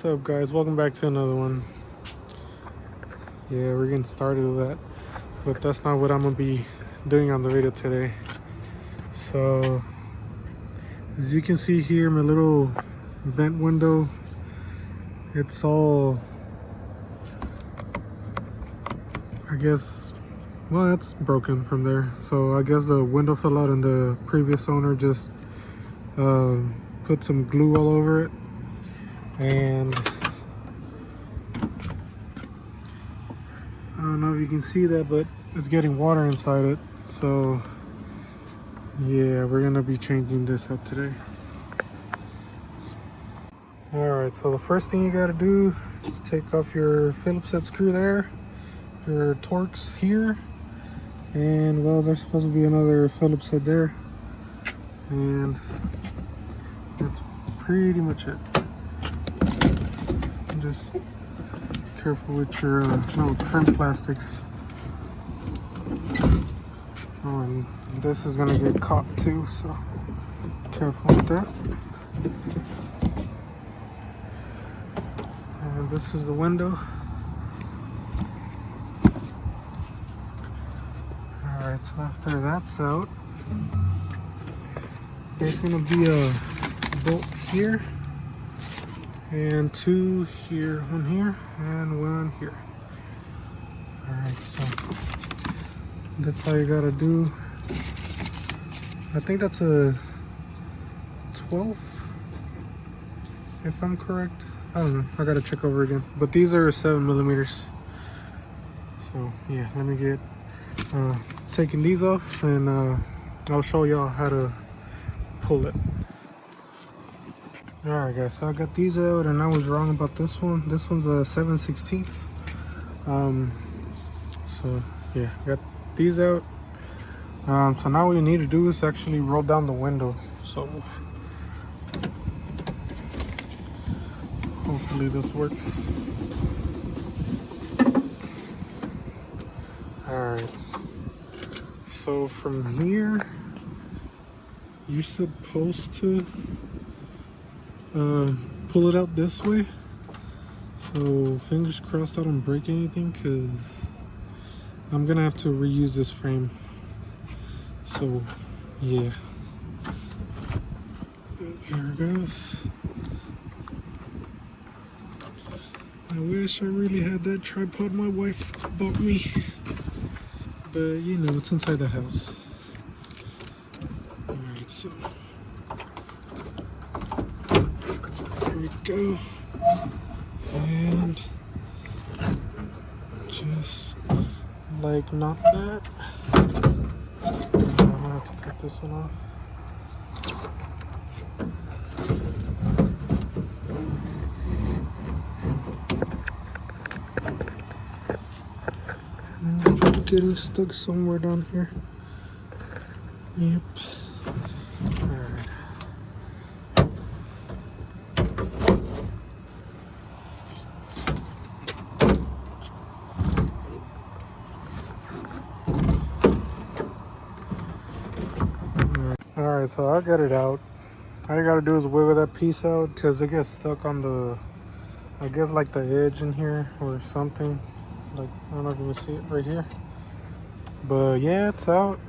What's up, guys? Welcome back to another one. Yeah, we're getting started with that, but that's not what I'm gonna be doing on the video today. So as you can see here, my little vent window, it's all, I guess, well, it's broken from there. So I guess the window fell out and the previous owner just put some glue all over it, and I don't know if you can see that, but it's getting water inside it. So yeah, we're gonna be changing this up today. All right, so the first thing you gotta do is take off your Phillips head screw there, your Torx here, and well, there's supposed to be another Phillips head there, and that's pretty much it. Just careful with your little trim plastics. Oh, and this is gonna get caught too, so careful with that. And this is the window. Alright, so after that's out, there's gonna be a bolt here, and two here, one here, and one here. Alright, so that's all you gotta do. I think that's a 12, if I'm correct. I don't know, I gotta check over again. But these are 7mm. So yeah, let me get taking these off, and I'll show y'all how to pull it. Alright guys, so I got these out, and I was wrong about this one. This one's a 7/16. So yeah, got these out. So now what you need to do is actually roll down the window. So hopefully this works. Alright, so from here you're supposed to pull it out this way. So fingers crossed I don't break anything, because I'm gonna have to reuse this frame. So yeah, here it goes. I wish I really had that tripod my wife bought me, but you know, it's inside the house. Alright, so here we go, and just like not that. I'm gonna have to take this one off. Getting stuck somewhere down here. Yep. Alright. Alright, so I got it out. All you gotta do is wiggle that piece out, because it gets stuck on the, I guess like the edge in here or something. Like, I don't know if you can see it right here. But yeah, it's out.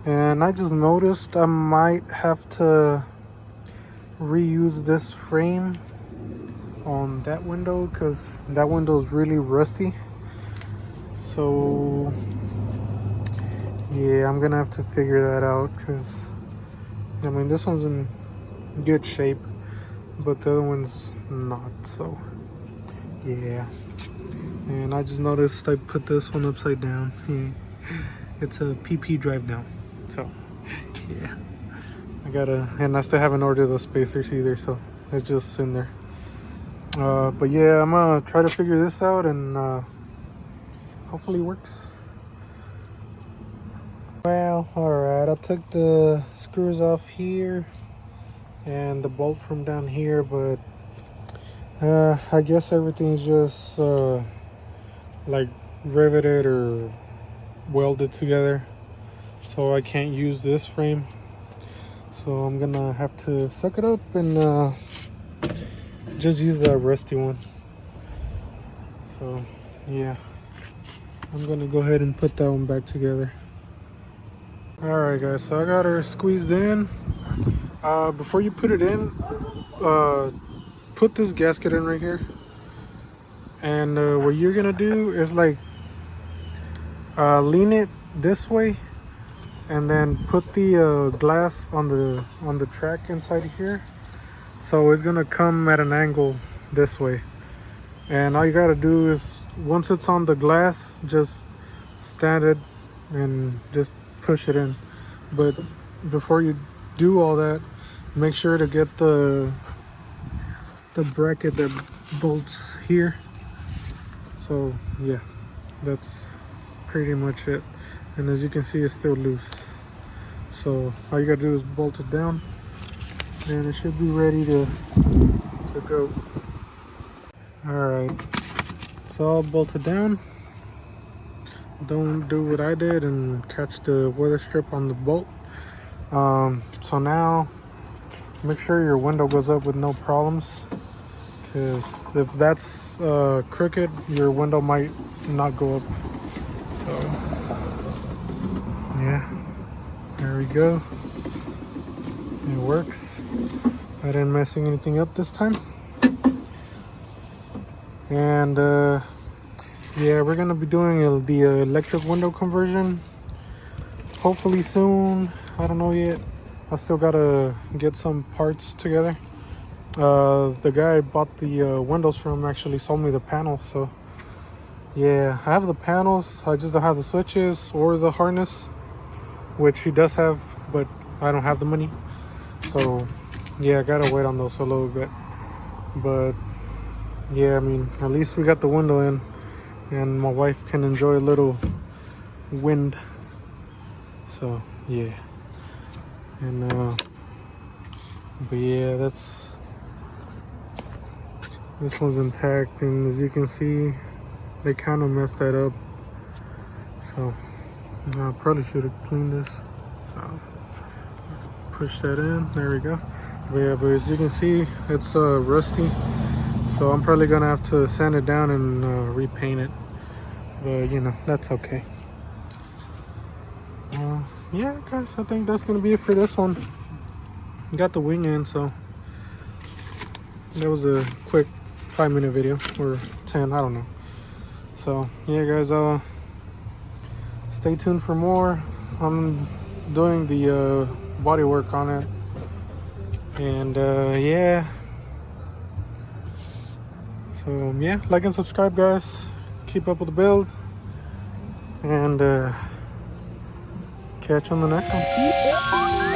And I just noticed I might have to reuse this frame on that window, because that window is really rusty. So yeah, I'm gonna have to figure that out, because I mean, this one's in good shape, but the other one's not. So yeah. And I just noticed I put this one upside down. Yeah. It's a PP drive down. So yeah, I gotta, and I still haven't ordered those spacers either, so it's just in there. But yeah, I'm gonna try to figure this out, and hopefully it works. Well, alright, I took the screws off here and the bolt from down here, but I guess everything's just like riveted or welded together, so I can't use this frame. So I'm gonna have to suck it up and just use that rusty one. So yeah, I'm gonna go ahead and put that one back together. All right guys, so I got her squeezed in. Before you put it in, put this gasket in right here, and what you're gonna do is like lean it this way, and then put the glass on the track inside here, so it's gonna come at an angle this way. And all you gotta do is, once it's on the glass, just stand it and just push it in. But before you do all that, make sure to get the bracket that bolts here. So yeah, that's pretty much it. And as you can see, it's still loose. So all you gotta do is bolt it down, and it should be ready to go. All right, it's all bolted down. Don't do what I did and catch the weather strip on the bolt. So now make sure your window goes up with no problems, because if that's crooked, your window might not go up. So yeah, there we go. It works. I didn't mess anything up this time. And yeah, we're gonna be doing the electric window conversion hopefully soon. I don't know yet. I still gotta get some parts together. The guy I bought the windows from actually sold me the panels, so yeah, I have the panels. I just don't have the switches or the harness, which he does have, but I don't have the money. So yeah, I gotta wait on those for a little bit. But yeah, I mean, at least we got the window in, and my wife can enjoy a little wind. So yeah, and but yeah, this one's intact, and as you can see, they kind of messed that up. So I probably should have cleaned this. Push that in, there we go. But yeah, but as you can see, it's rusty, so I'm probably gonna have to sand it down and repaint it, but you know, that's okay. Yeah guys, I think that's gonna be it for this one. Got the wing in, so that was a quick 5-minute video, or 10, I don't know. So yeah guys, stay tuned for more. I'm doing the body work on it, and yeah, so yeah, like and subscribe guys, keep up with the build, and catch you on the next one.